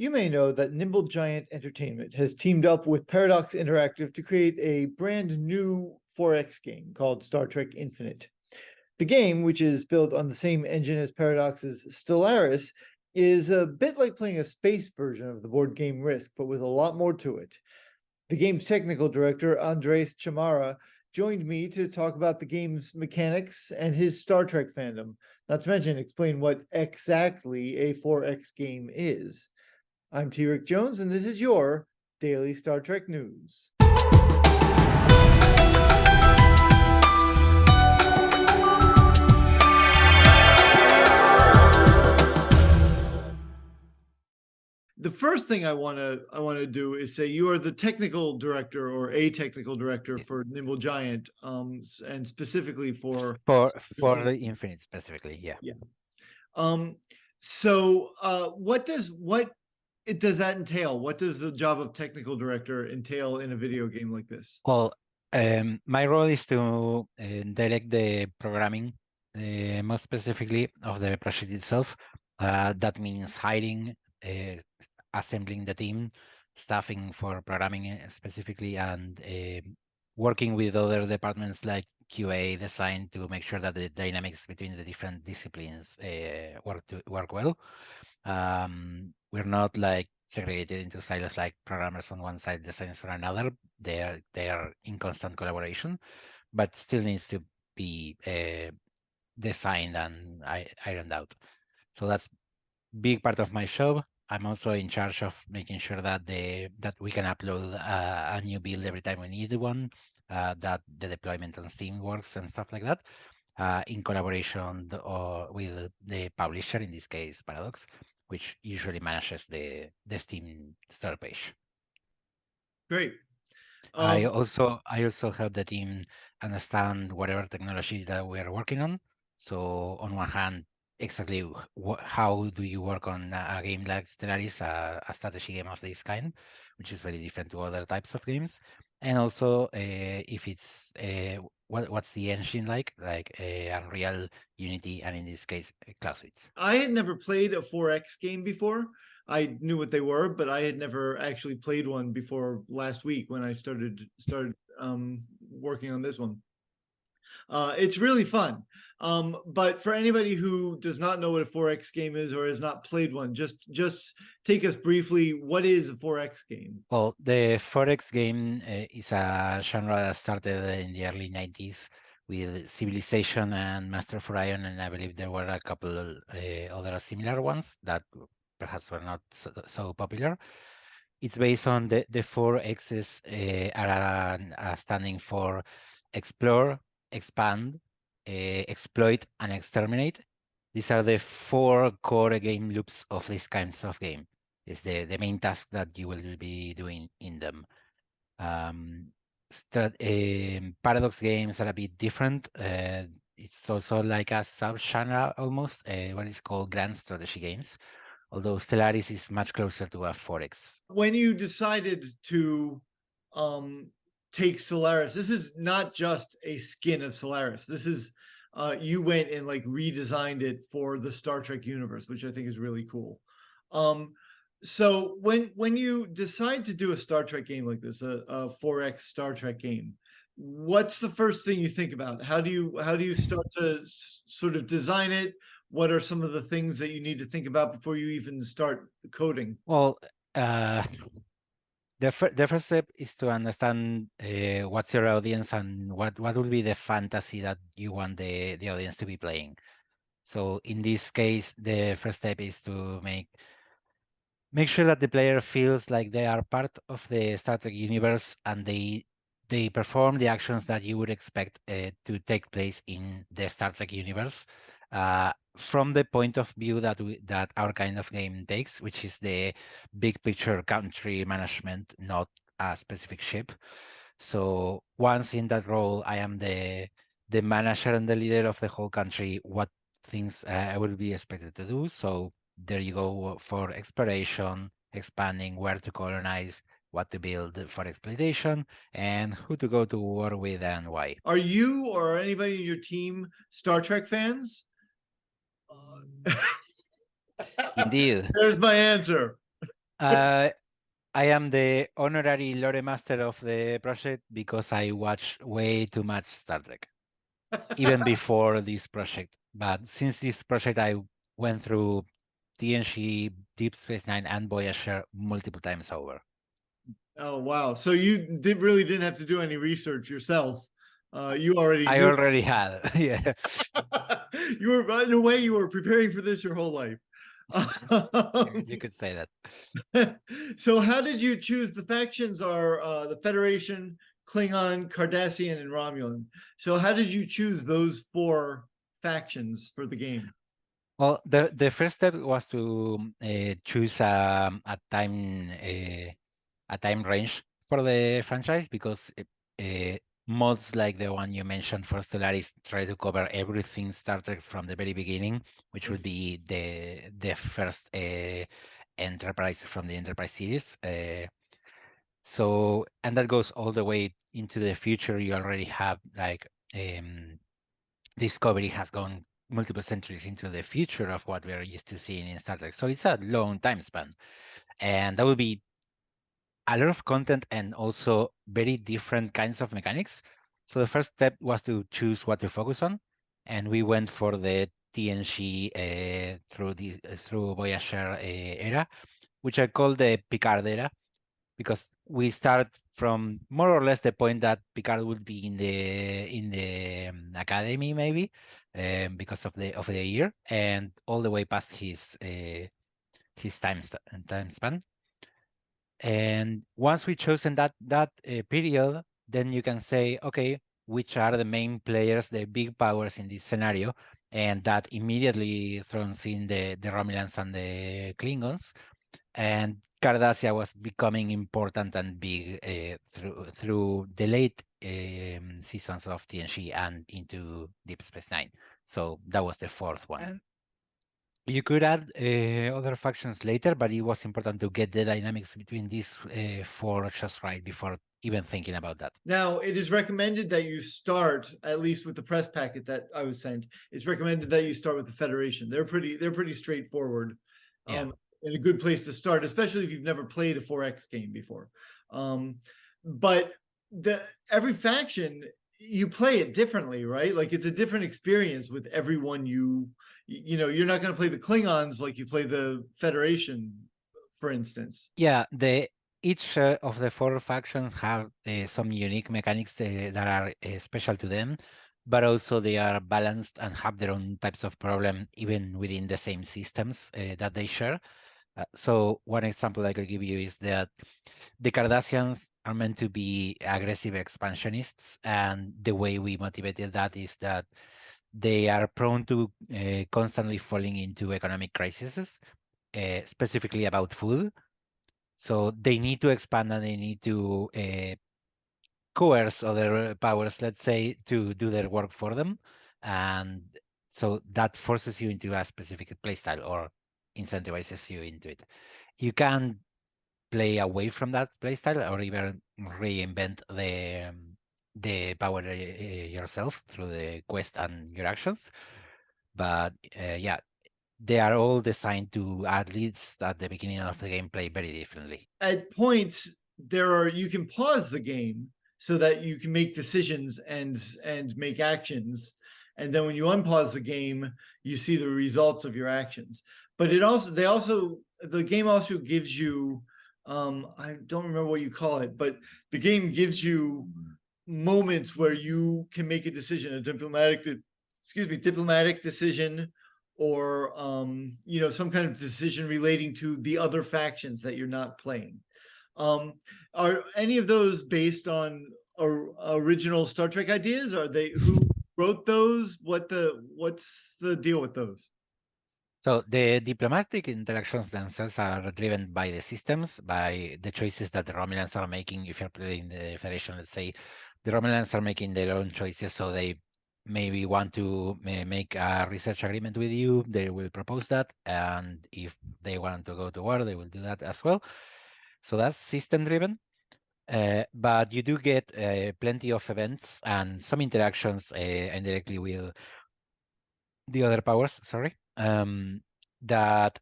You may know that Nimble Giant Entertainment has teamed up with Paradox Interactive to create a brand new 4X game called Star Trek Infinite. The game, which is built on the same engine as Paradox's Stellaris, is a bit like playing a space version of the board game Risk, but with a lot more to it. The game's technical director, Andrès Chamarra, joined me to talk about the game's mechanics and his Star Trek fandom, not to mention explain what exactly a 4X game is. I'm T. Rick Jones, and this is your Daily Star Trek News. The first thing I want to do is say you are the technical director or a technical director for Nimble Giant, and specifically for Infinite specifically, yeah. So what does that entail? What does the job of technical director entail in a video game like this? Well, my role is to direct the programming, most specifically of the project itself. That means hiring, assembling the team, staffing for programming specifically, and working with other departments like QA, design, to make sure that the dynamics between the different disciplines work well. We're not like segregated into silos like programmers on one side, designers on another. They are in constant collaboration, but still needs to be designed and ironed out. So that's big part of my job. I'm also in charge of making sure that we can upload a new build every time we need one, that the deployment on Steam works and stuff like that, in collaboration with the publisher, in this case Paradox, which usually manages the Steam store page. Great. I also help the team understand whatever technology that we are working on. So on one hand, exactly how do you work on a game like Stellaris, a strategy game of this kind, which is very different to other types of games, and also if it's what's the engine like Unreal, Unity, and in this case CloudSuite. I had never played a 4X game before. I knew what they were, but I had never actually played one before last week when I started working on this one. It's really fun. But for anybody who does not know what a 4X game is or has not played one, just take us briefly. What is a 4X game? Well, the 4X game is a genre that started in the early 90s with Civilization and Master of Orion, and I believe there were a couple other similar ones that perhaps were not so popular. It's based on the 4 X's are standing for explore, expand, exploit, and exterminate. These are the 4 core game loops of these kinds of game. Is the main task that you will be doing in them. Paradox games are a bit different. It's also like a sub-genre almost, what is called grand strategy games, although Stellaris is much closer to a 4X. When you decided to take Stellaris, this is not just a skin of Stellaris. This is you went and like redesigned it for the Star Trek universe, which I think is really cool. So when you decide to do a Star Trek game like this, a 4X Star Trek game, what's the first thing you think about? How do you start to sort of design it? What are some of the things that you need to think about before you even start coding? Well, the first step is to understand what's your audience and what will be the fantasy that you want the audience to be playing. So in this case, the first step is to make sure that the player feels like they are part of the Star Trek universe and they perform the actions that you would expect to take place in the Star Trek universe from the point of view that our kind of game takes, which is the big picture country management, not a specific ship. So once in that role, I am the manager and the leader of the whole country. What things I will be expected to do. So there you go for exploration, expanding, where to colonize, what to build for exploitation, and who to go to war with and why. Are you or anybody in your team Star Trek fans? Indeed. There's my answer. I am the honorary lore master of the project because I watch way too much Star Trek, even before this project. But since this project, I went through TNG, Deep Space Nine, and Voyager multiple times over. Oh wow! So you really didn't have to do any research yourself. You already I knew. already had, yeah. You were, in a way, you were preparing for this your whole life. You could say that. So how did you choose? The factions are the Federation, Klingon, Cardassian, and Romulan. So how did you choose those 4 factions for the game? Well, the first step was to choose a time range for the franchise because mods like the one you mentioned for Stellaris try to cover everything Star Trek from the very beginning, which would be the first Enterprise from the Enterprise series. So, and that goes all the way into the future. You already have like Discovery has gone multiple centuries into the future of what we're used to seeing in Star Trek. So it's a long time span. And that will be a lot of content and also very different kinds of mechanics. So the first step was to choose what to focus on. And we went for the TNG through Voyager era, which I call the Picard era, because we start from more or less the point that Picard would be in the academy maybe, because of the year, and all the way past his time span. And once we chosen that period, then you can say, okay, which are the main players, the big powers in this scenario, and that immediately throws in the Romulans and the Klingons. And Cardassia was becoming important and big through the late seasons of TNG and into Deep Space Nine. So that was the 4th one. And you could add other factions later, but it was important to get the dynamics between these 4 just right before even thinking about that. Now, it is recommended that you start, at least with the press packet that I was sent. It's recommended that you start with the Federation. They're pretty straightforward. Yeah. And a good place to start, especially if you've never played a 4X game before. But every faction, you play it differently, right? Like it's a different experience with everyone. You know, you're not going to play the Klingons like you play the Federation, for instance. Yeah, each of the 4 factions have some unique mechanics that are special to them, but also they are balanced and have their own types of problem even within the same systems that they share. So one example I could give you is that the Cardassians are meant to be aggressive expansionists, and the way we motivated that is that they are prone to constantly falling into economic crises, specifically about food. So they need to expand and they need to coerce other powers, let's say, to do their work for them. And so that forces you into a specific playstyle or incentivizes you into it. You can play away from that playstyle or even reinvent the power yourself through the quest and your actions. But yeah, they are all designed to, at least at the beginning of the game, play very differently. At points, you can pause the game so that you can make decisions and make actions. And then when you unpause the game, you see the results of your actions. But the game also gives you, I don't remember what you call it, but the game gives you moments where you can make a decision, a diplomatic decision, or you know, some kind of decision relating to the other factions that you're not playing. Are any of those based on original Star Trek ideas? Are they, who wrote those? What's the deal with those? So the diplomatic interactions themselves are driven by the systems, by the choices that the Romulans are making. If you're playing the Federation, let's say, the Romulans are making their own choices, so they maybe want to make a research agreement with you, they will propose that, and if they want to go to war, they will do that as well. So that's system driven. But you do get plenty of events and some interactions indirectly with the other powers, sorry, that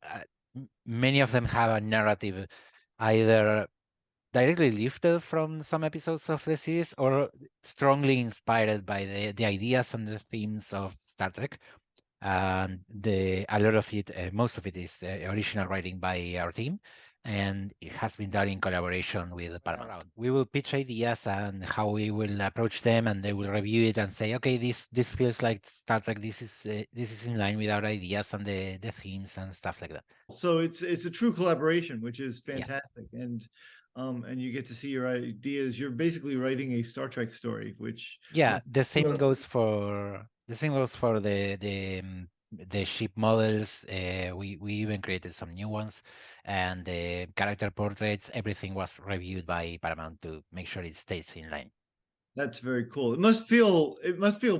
many of them have a narrative either directly lifted from some episodes of the series or strongly inspired by the ideas and the themes of Star Trek. And a lot of it, most of it is original writing by our team, and it has been done in collaboration with Paramount. We will pitch ideas and how we will approach them, and they will review it and say, okay, this feels like Star Trek. This is in line with our ideas and the themes and stuff like that. So it's a true collaboration, which is Yeah. fantastic. And you get to see your ideas. You're basically writing a Star Trek story, which Yeah, the same goes for the ship models. We even created some new ones, and the character portraits. Everything was reviewed by Paramount to make sure it stays in line. That's very cool. It must feel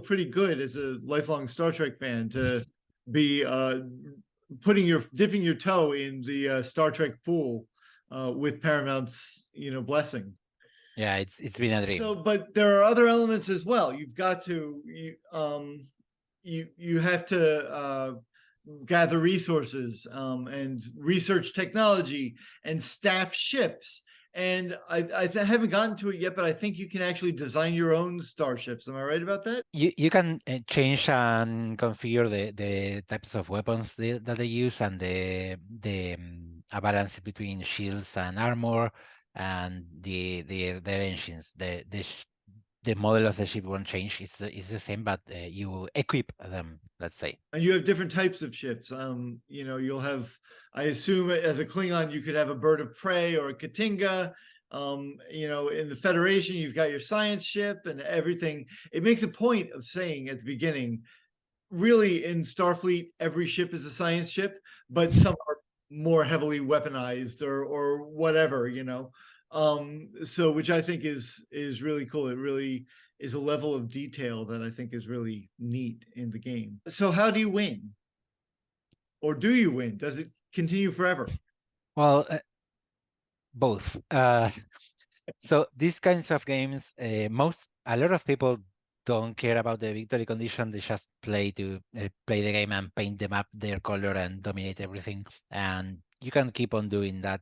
pretty good as a lifelong Star Trek fan to be dipping your toe in the Star Trek pool with Paramount's blessing. Yeah, it's been a dream. So, but there are other elements as well. You've got to you have to gather resources and research technology and staff ships. And I haven't gotten to it yet, but I think you can actually design your own starships. Am I right about that? You can change and configure the types of weapons that they use and a balance between shields and armor and their engines. The model of the ship won't change. It's the same, but you equip them, let's say. And you have different types of ships. You'll have, I assume, as a Klingon, you could have a bird of prey or a Katinga. In the Federation, you've got your science ship and everything. It makes a point of saying at the beginning, really in Starfleet, every ship is a science ship, but some are more heavily weaponized or whatever, so which I think is really cool. It really is a level of detail that I think is really neat in the game. So how do you win? Or do you win? Does it continue forever? Well, both. So these kinds of games, a lot of people don't care about the victory condition. They just play the game and paint the map their color and dominate everything. And you can keep on doing that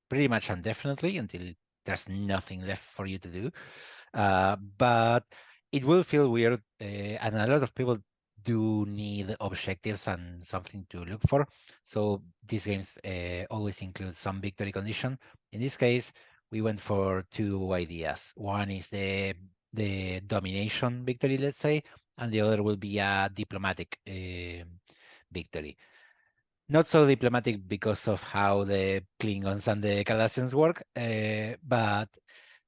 pretty much indefinitely until there's nothing left for you to do. But it will feel weird, and a lot of people do need objectives and something to look for. So these games always include some victory condition. In this case, we went for two ideas. One is the domination victory, let's say, and the other will be a diplomatic victory. Not so diplomatic because of how the Klingons and the Cardassians work, but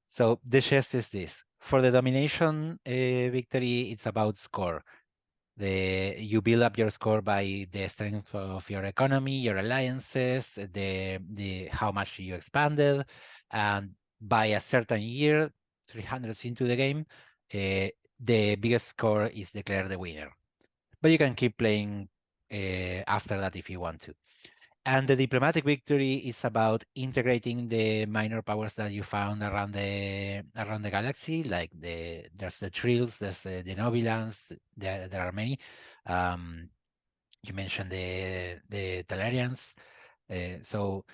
so the gist is this. For the domination victory, it's about score. You build up your score by the strength of your economy, your alliances, the how much you expanded, and by a certain year, 300s into the game, the biggest score is declared the winner. But you can keep playing after that if you want to. And the diplomatic victory is about integrating the minor powers that you found around the galaxy. Like there's the Trills, there's the Nobulans, there are many. You mentioned the Talarians. So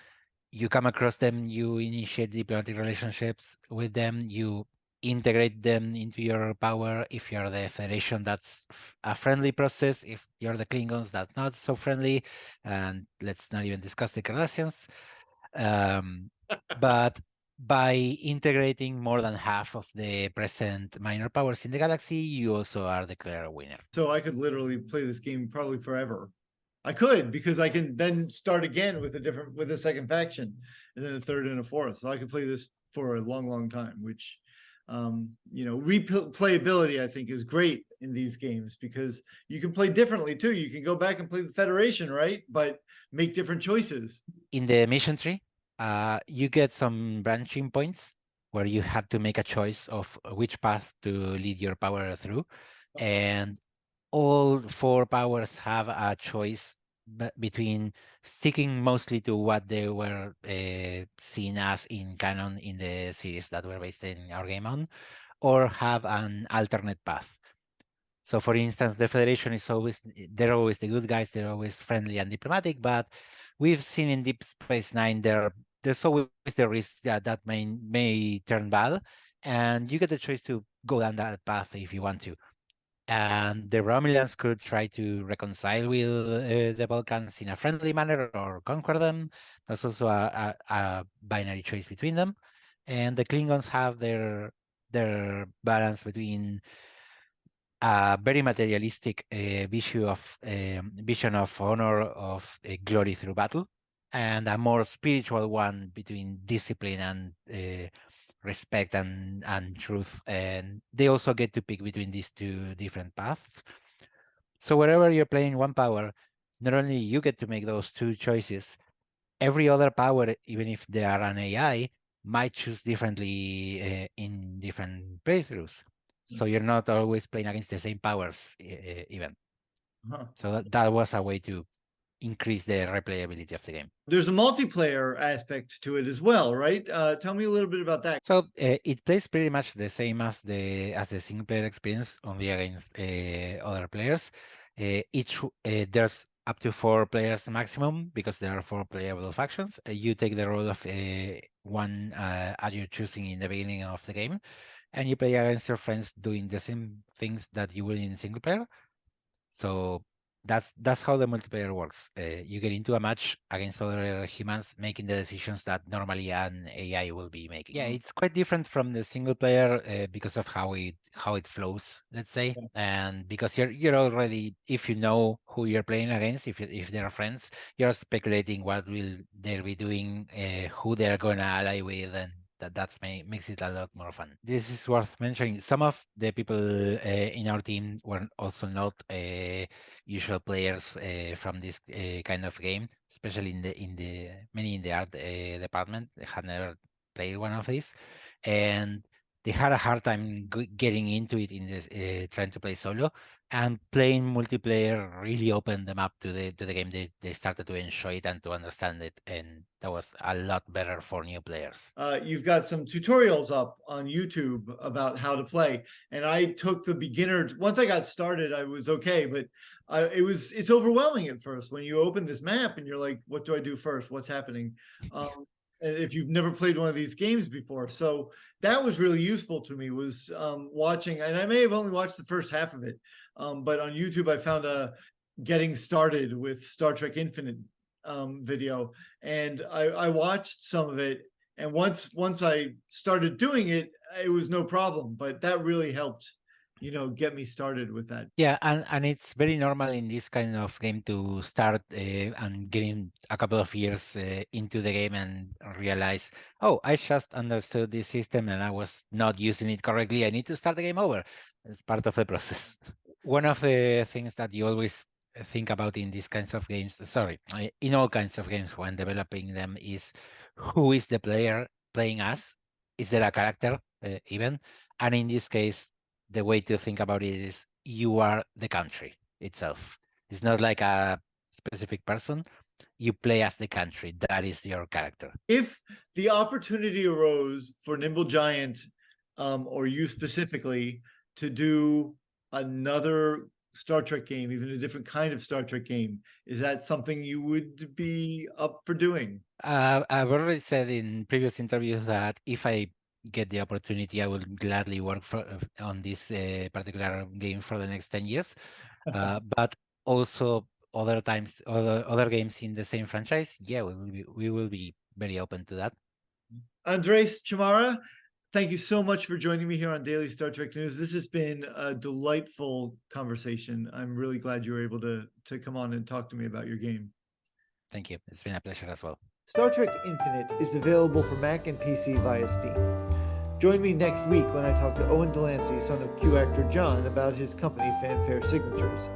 you come across them, you initiate diplomatic relationships with them, you integrate them into your power. If you're the Federation, that's a friendly process. If you're the Klingons, that's not so friendly. And let's not even discuss the Cardassians. But by integrating more than half of the present minor powers in the galaxy, you also are declared a winner. So I could literally play this game probably forever. I could, because I can then start again with a second faction, and then a third and a fourth. So I could play this for a long, long time, which replayability I think is great in these games because you can play differently too. You can go back and play the Federation, right? But make different choices. In the mission tree, you get some branching points where you have to make a choice of which path to lead your power through. And all four powers have a choice between sticking mostly to what they were seen as in canon in the series that were based in our game on, or have an alternate path. So for instance, the Federation is they're always the good guys, they're always friendly and diplomatic, but we've seen in Deep Space Nine there's always the risk that that may turn bad, and you get the choice to go down that path if you want to. And the Romulans could try to reconcile with the Vulcans in a friendly manner or conquer them. There's also a binary choice between them. And the Klingons have their balance between a very materialistic vision of honor, of glory through battle, and a more spiritual one between discipline and respect and truth. And they also get to pick between these two different paths. So wherever you're playing one power, not only you get to make those two choices, every other power, even if they are an AI, might choose differently in different playthroughs. So you're not always playing against the same powers even. So that was a way to increase the replayability of the game. There's a multiplayer aspect to it as well, right? Tell me a little bit about that. So it plays pretty much the same as the single player experience, only against other players. There's up to 4 players maximum because there are 4 playable factions. You take the role of one as you're choosing in the beginning of the game, and you play against your friends doing the same things that you will in single player. So that's how the multiplayer works. You get into a match against other humans making the decisions that normally an AI will be making. Yeah, it's quite different from the single player because of how it flows, let's say, and because you're already, if you know who you're playing against, if they're friends, you're speculating what will they be doing, who they're gonna ally with, and that makes it a lot more fun. This is worth mentioning. Some of the people in our team were also not usual players from this kind of game, especially many in the art department. They had never played one of these, and they had a hard time getting into it in this trying to play solo. And playing multiplayer really opened them up to the game. They started to enjoy it and to understand it, and that was a lot better for new players. You've got some tutorials up on YouTube about how to play, and I took the beginner. Once I got started, I was okay, but it's overwhelming at first when you open this map and you're like, "What do I do first? What's happening?" If you've never played one of these games before. So that was really useful to me, was watching, and I may have only watched the first half of it, but on YouTube I found a getting started with Star Trek Infinite video, and I watched some of it, and once I started doing it, it was no problem, but that really helped get me started with that. Yeah, and it's very normal in this kind of game to start and getting a couple of years into the game and realize, oh, I just understood this system and I was not using it correctly. I need to start the game over. It's part of the process. One of the things that you always think about in these kinds of games, in all kinds of games when developing them, is who is the player playing as? Is there a character even? And in this case, the way to think about it is you are the country itself. It's not like a specific person. You play as the country. That is your character. If the opportunity arose for Nimble Giant, or you specifically, to do another Star Trek game, even a different kind of Star Trek game, is that something you would be up for doing? I've already said in previous interviews that if I get the opportunity, I will gladly work on this particular game for the next 10 years. But also other times, other games in the same franchise, yeah, we will be very open to that. Andrès Chamarra, thank you so much for joining me here on Daily Star Trek News. This has been a delightful conversation. I'm really glad you were able to come on and talk to me about your game. Thank you. It's been a pleasure as well. Star Trek Infinite is available for Mac and PC via Steam. Join me next week when I talk to Owen Delancey, son of Q actor John, about his company Fanfare Signatures.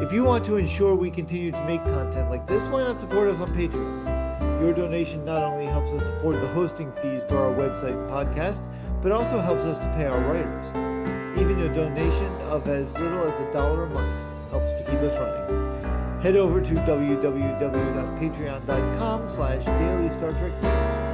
If you want to ensure we continue to make content like this, why not support us on Patreon? Your donation not only helps us afford the hosting fees for our website and podcast, but also helps us to pay our writers. Even a donation of as little as $1 a month helps to keep us running. Head over to www.patreon.com/Daily Star Trek News.